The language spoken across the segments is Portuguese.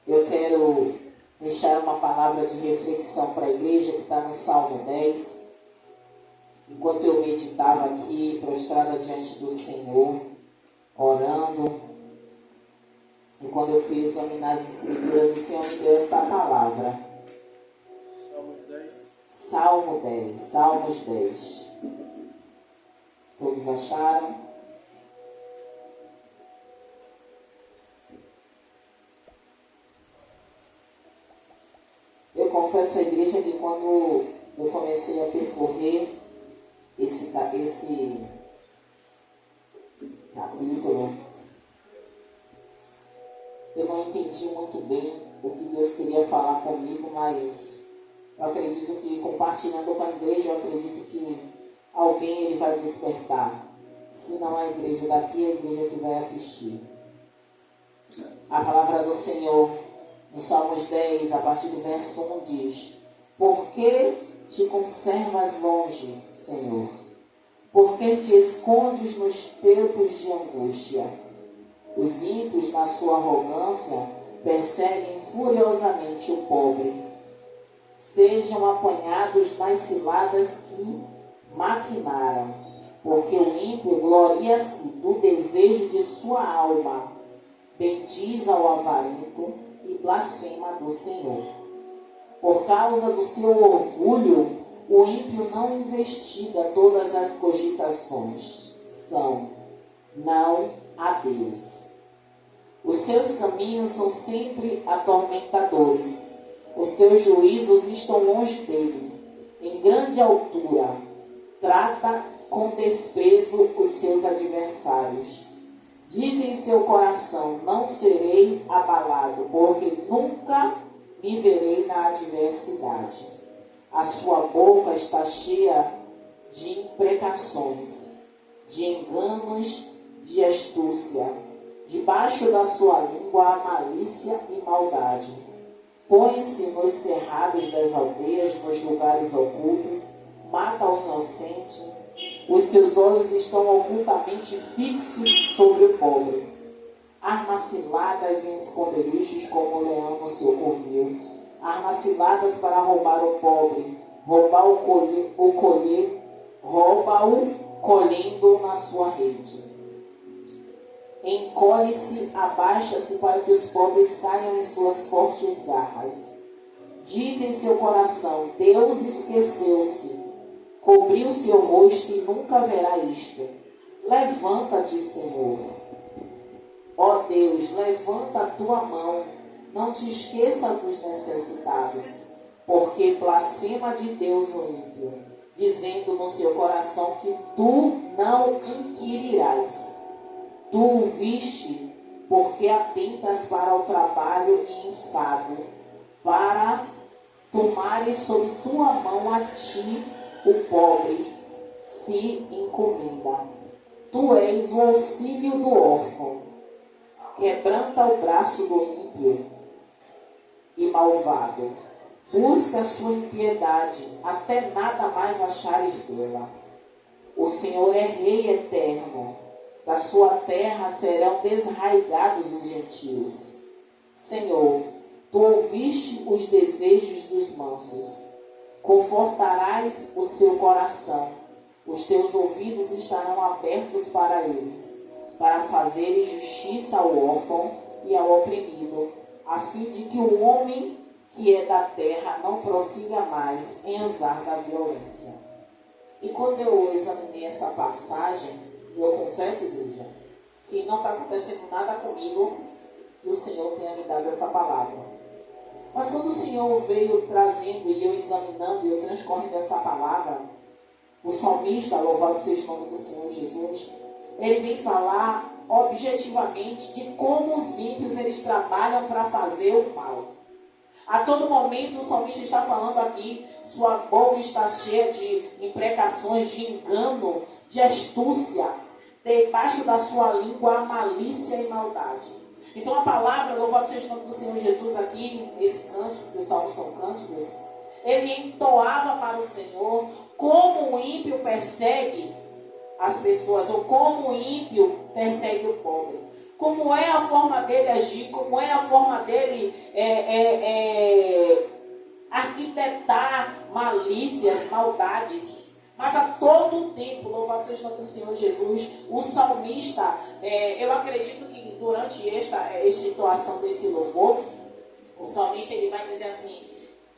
Eu quero deixar uma palavra de reflexão para a igreja que está no Salmo 10. Enquanto eu meditava aqui, prostrada diante do Senhor, orando, e quando eu fui examinar as Escrituras, o Senhor me deu esta palavra. Salmos 10. Todos acharam? Eu confesso à igreja que quando eu comecei a percorrer esse capítulo, eu não entendi muito bem o que Deus queria falar comigo, mas eu acredito que, compartilhando com a igreja, eu acredito que alguém ele vai despertar. Se não a igreja daqui, é a igreja que vai assistir. A palavra do Senhor, no Salmos 10, a partir do verso 1, diz: Por que te conservas longe, Senhor? Por que te escondes nos tempos de angústia? Os ímpios, na sua arrogância, perseguem furiosamente o pobre. Sejam apanhados nas ciladas que maquinaram, porque o ímpio gloria-se do desejo de sua alma, bendiz ao avarento e blasfema do Senhor. Por causa do seu orgulho, o ímpio não investiga todas as cogitações. São, não a Deus. Os seus caminhos são sempre atormentadores. Os teus juízos estão longe dele. Em grande altura, trata com desprezo os seus adversários. Diz em seu coração: não serei abalado, porque nunca me verei na adversidade. A sua boca está cheia de imprecações, de enganos, de astúcia. Debaixo da sua língua há malícia e maldade. Põe-se nos cerrados das aldeias, nos lugares ocultos, mata o inocente. Os seus olhos estão ocultamente fixos sobre o pobre. Arma ciladas em esconderijos como o leão no seu covil. Arma ciladas para roubar o pobre, rouba-o colhendo na sua rede. Encolhe-se, abaixa-se para que os pobres caiam em suas fortes garras. Diz em seu coração: Deus esqueceu-se, cobriu seu rosto e nunca verá isto. Levanta-te, Senhor. Ó Deus, levanta a tua mão, não te esqueça dos necessitados, porque blasfema de Deus o ímpio, dizendo no seu coração que tu não inquirirás. Tu o viste, porque atentas para o trabalho e enfado, para tomares sob tua mão a ti o pobre se encomenda. Tu és o auxílio do órfão. Quebranta o braço do ímpio e malvado. Busca sua impiedade, até nada mais achares dela. O Senhor é Rei eterno. Da sua terra serão desraigados os gentios. Senhor, tu ouviste os desejos dos mansos. Confortarás o seu coração. Os teus ouvidos estarão abertos para eles, para fazeres justiça ao órfão e ao oprimido, a fim de que o homem que é da terra não prossiga mais em usar da violência. E quando eu examinei essa passagem, eu confesso, igreja, que não está acontecendo nada comigo que o Senhor tenha me dado essa palavra. Mas quando o Senhor veio trazendo e eu examinando e eu transcorrendo essa palavra, o salmista, louvado seja o nome do Senhor Jesus, ele vem falar objetivamente de como os ímpios eles trabalham para fazer o mal. A todo momento o salmista está falando aqui, sua boca está cheia de imprecações, de engano, de astúcia. Debaixo da sua língua há malícia e maldade. Então a palavra, louvado seja o nome do Senhor Jesus aqui, nesse cântico, que os salmos são cânticos, ele entoava para o Senhor como o ímpio persegue as pessoas, ou como o ímpio persegue o pobre. Como é a forma dele agir, como é a forma dele arquitetar malícias, maldades. Mas a todo tempo, louvado seja o nome do Senhor Jesus, o salmista, eu acredito que durante esta situação desse louvor, o salmista ele vai dizer assim,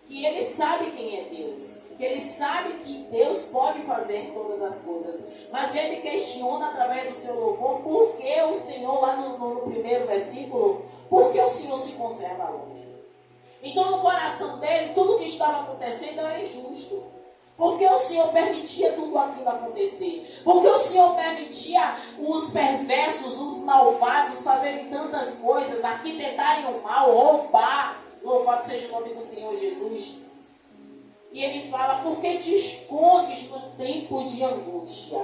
que ele sabe quem é Deus, que ele sabe que Deus pode fazer todas as coisas, mas ele questiona através do seu louvor, por que o Senhor, lá no primeiro versículo, por que o Senhor se conserva longe? Então no coração dele, tudo que estava acontecendo era injusto. Porque o Senhor permitia tudo aquilo acontecer? Porque o Senhor permitia os perversos, os malvados fazerem tantas coisas, arquitetarem o mal, roubar? Louvado seja o nome do Senhor Jesus. E ele fala, por que te escondes no tempo de angústia?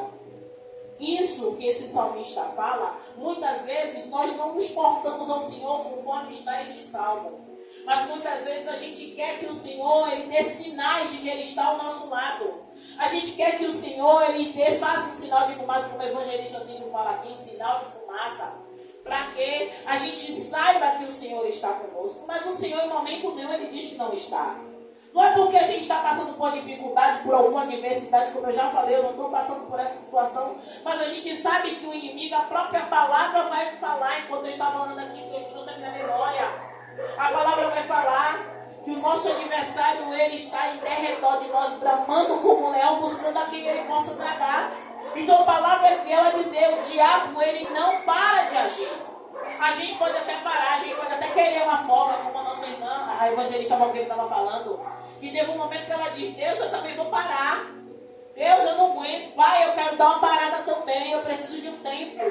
Isso que esse salmista fala, muitas vezes nós não nos portamos ao Senhor conforme está este salmo. Mas muitas vezes a gente quer que o Senhor ele dê sinais de que Ele está ao nosso lado. A gente quer que o Senhor ele faça um sinal de fumaça, como o evangelista sempre fala aqui, um sinal de fumaça. Para que a gente saiba que o Senhor está conosco. Mas o Senhor em momento nenhum ele diz que não está. Não é porque a gente está passando por dificuldade, por alguma adversidade, como eu já falei, eu não estou passando por essa situação. Mas a gente sabe que o inimigo, a própria palavra vai falar, enquanto eu estava falando aqui, que eu trouxe a minha memória. A palavra vai falar que o nosso adversário, ele está em derredor de nós, bramando como um leão, buscando a quem ele possa tragar. Então a palavra é fiel a dizer, o diabo, ele não para de agir. A gente pode até parar, a gente pode até querer uma folga, como a nossa irmã, a evangelista Valqueira estava falando, que teve um momento que ela diz, Deus, eu também vou parar. Deus, eu não aguento. Pai, eu quero dar uma parada também, eu preciso de um tempo.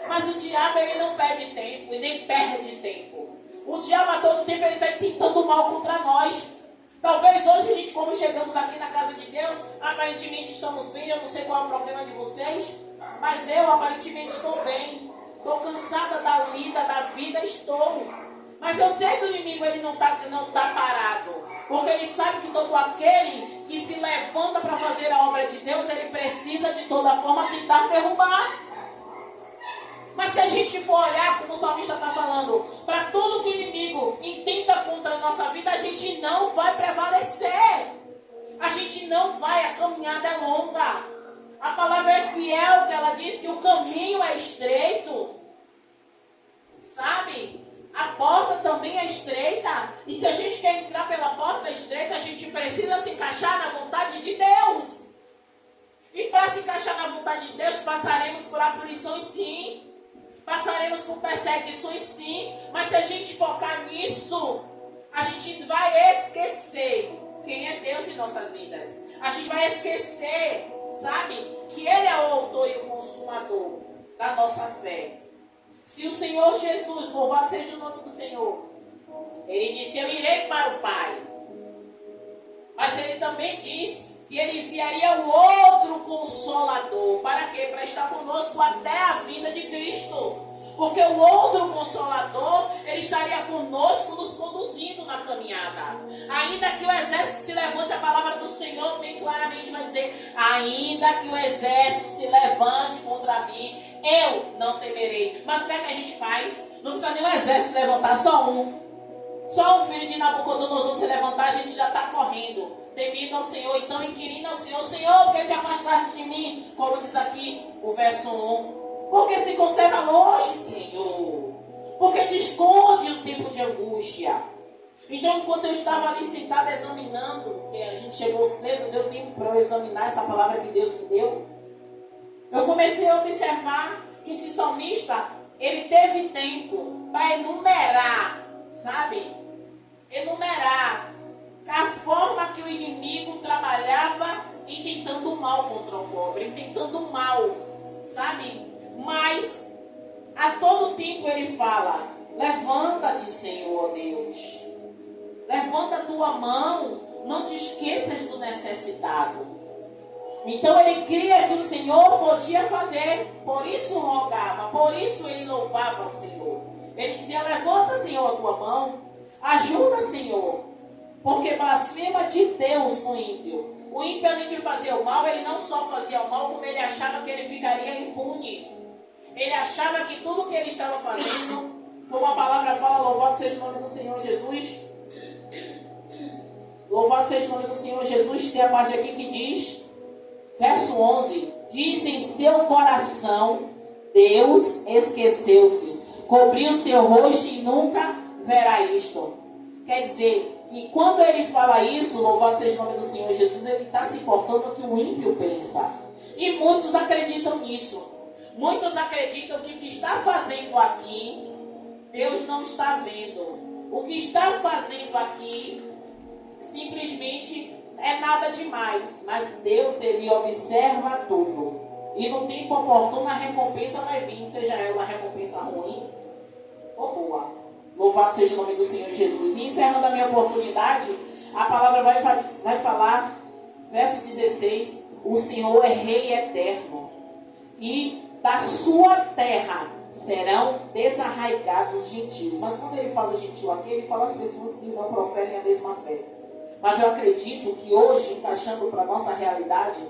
Mas o diabo, ele não perde tempo e nem perde tempo. O diabo a todo tempo ele está tentando mal contra nós. Talvez hoje a gente, como chegamos aqui na casa de Deus, aparentemente estamos bem. Eu não sei qual é o problema de vocês, mas eu aparentemente estou bem. Estou cansada da vida, estou. Mas eu sei que o inimigo ele não tá parado. Porque ele sabe que todo aquele que se levanta para fazer a obra de Deus, ele precisa de toda forma tentar derrubar. Mas se a gente for olhar, como o salmista está falando, para tudo que o inimigo intenta contra a nossa vida, a gente não vai prevalecer. A gente não vai, a caminhada é longa. A palavra é fiel, que ela diz que o caminho é estreito. Sabe? A porta também é estreita. E se a gente quer entrar pela porta estreita, a gente precisa se encaixar na vontade de Deus. E para se encaixar na vontade de Deus, passaremos por aflições sim. Passaremos por perseguições sim, mas se a gente focar nisso, a gente vai esquecer quem é Deus em nossas vidas. A gente vai esquecer, sabe, que Ele é o autor e o consumador da nossa fé. Se o Senhor Jesus, louvado seja o nome do Senhor, Ele disse, eu irei para o Pai. Mas Ele também disse que Ele enviaria o outro Consolador. Para quê? Para estar conosco até a vinda de Cristo. Porque o outro Consolador, ele estaria conosco, nos conduzindo na caminhada. Ainda que o exército se levante, a palavra do Senhor bem claramente vai dizer, ainda que o exército se levante contra mim, eu não temerei. Mas o que é que a gente faz? Não precisa nem o exército se levantar, só um. Só um filho de Nabucodonosor se levantar, a gente já está correndo. Temido ao Senhor, então inquirindo ao Senhor, Senhor, por que te afastaste de mim? Como diz aqui o verso 1. Porque se conserva longe, Senhor. Porque te esconde o tempo de angústia. Então, enquanto eu estava ali sentada examinando, que a gente chegou cedo, deu tempo para eu examinar essa palavra que Deus me deu, eu comecei a observar que esse salmista, ele teve tempo para enumerar, sabe? Enumerar a forma que o inimigo trabalhava intentando mal contra o pobre, intentando mal, sabe? Mas a todo tempo ele fala, levanta-te, Senhor Deus, levanta a tua mão, não te esqueças do necessitado. Então ele cria que o Senhor podia fazer, por isso rogava, por isso ele louvava ao Senhor. Ele dizia, levanta, Senhor, a tua mão, ajuda, Senhor, porque blasfema de Deus o ímpio. O ímpio, além de fazer o mal, ele não só fazia o mal, como ele achava que ele ficaria impune. Ele achava que tudo que ele estava fazendo, como a palavra fala, louvado seja o nome do Senhor Jesus. Louvado seja o nome do Senhor Jesus. Tem a parte aqui que diz, verso 11, diz em seu coração, Deus esqueceu-se, cobriu seu rosto e nunca verá isto. Quer dizer, que quando ele fala isso, louvado seja o nome do Senhor Jesus, ele está se importando com o que o ímpio pensa. E muitos acreditam nisso. Muitos acreditam que o que está fazendo aqui, Deus não está vendo. O que está fazendo aqui, simplesmente é nada demais. Mas Deus, ele observa tudo. E no tempo oportuno a recompensa vai vir, seja ela uma recompensa ruim ou boa. Louvado seja o nome do Senhor Jesus. E encerrando a minha oportunidade, a palavra vai falar, verso 16, o Senhor é Rei eterno, e da sua terra serão desarraigados os gentios. Mas quando ele fala gentil aqui, ele fala as pessoas que não proferem a mesma fé. Mas eu acredito que hoje, encaixando para a nossa realidade,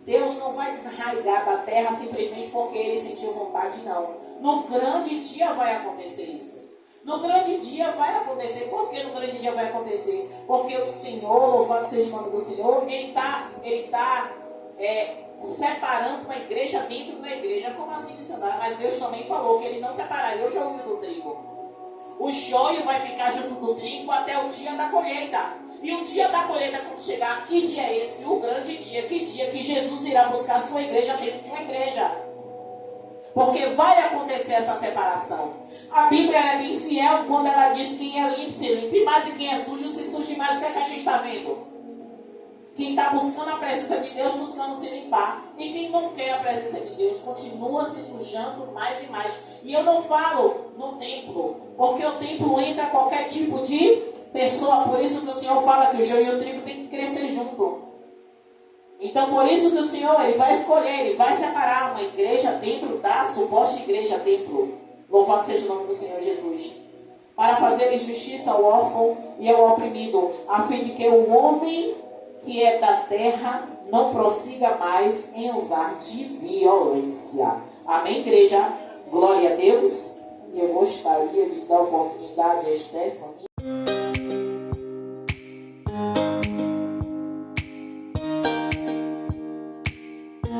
Deus não vai desarraigar da terra simplesmente porque ele sentiu vontade, não. No grande dia vai acontecer isso. No grande dia vai acontecer. Por que no grande dia vai acontecer? Porque o Senhor, louvado seja o nome do Senhor, Ele tá separando uma igreja dentro da igreja. Como assim, missionário? Mas Deus também falou que Ele não separaria o joio do trigo. O joio vai ficar junto do trigo até o dia da colheita. E o dia da colheita, quando chegar, que dia é esse? O grande dia. Que dia que Jesus irá buscar a sua igreja dentro de uma igreja. Porque vai acontecer essa separação. A Bíblia é bem fiel quando ela diz que quem é limpo se limpe mais e quem é sujo se suje mais. O que é que a gente está vendo? Quem está buscando a presença de Deus, buscando se limpar. E quem não quer a presença de Deus, continua se sujando mais e mais. E eu não falo no templo, porque o templo entra qualquer tipo de pessoa. Por isso que o Senhor fala que o joio e o trigo tem que crescer junto. Então, por isso que o Senhor, Ele vai escolher, Ele vai separar uma igreja dentro da suposta igreja templo. Louvado seja o nome do Senhor Jesus. Para fazer justiça ao órfão e ao oprimido, a fim de que o homem que é da terra não prossiga mais em usar de violência. Amém, igreja? Glória a Deus. Eu gostaria de dar oportunidade a Stephanie.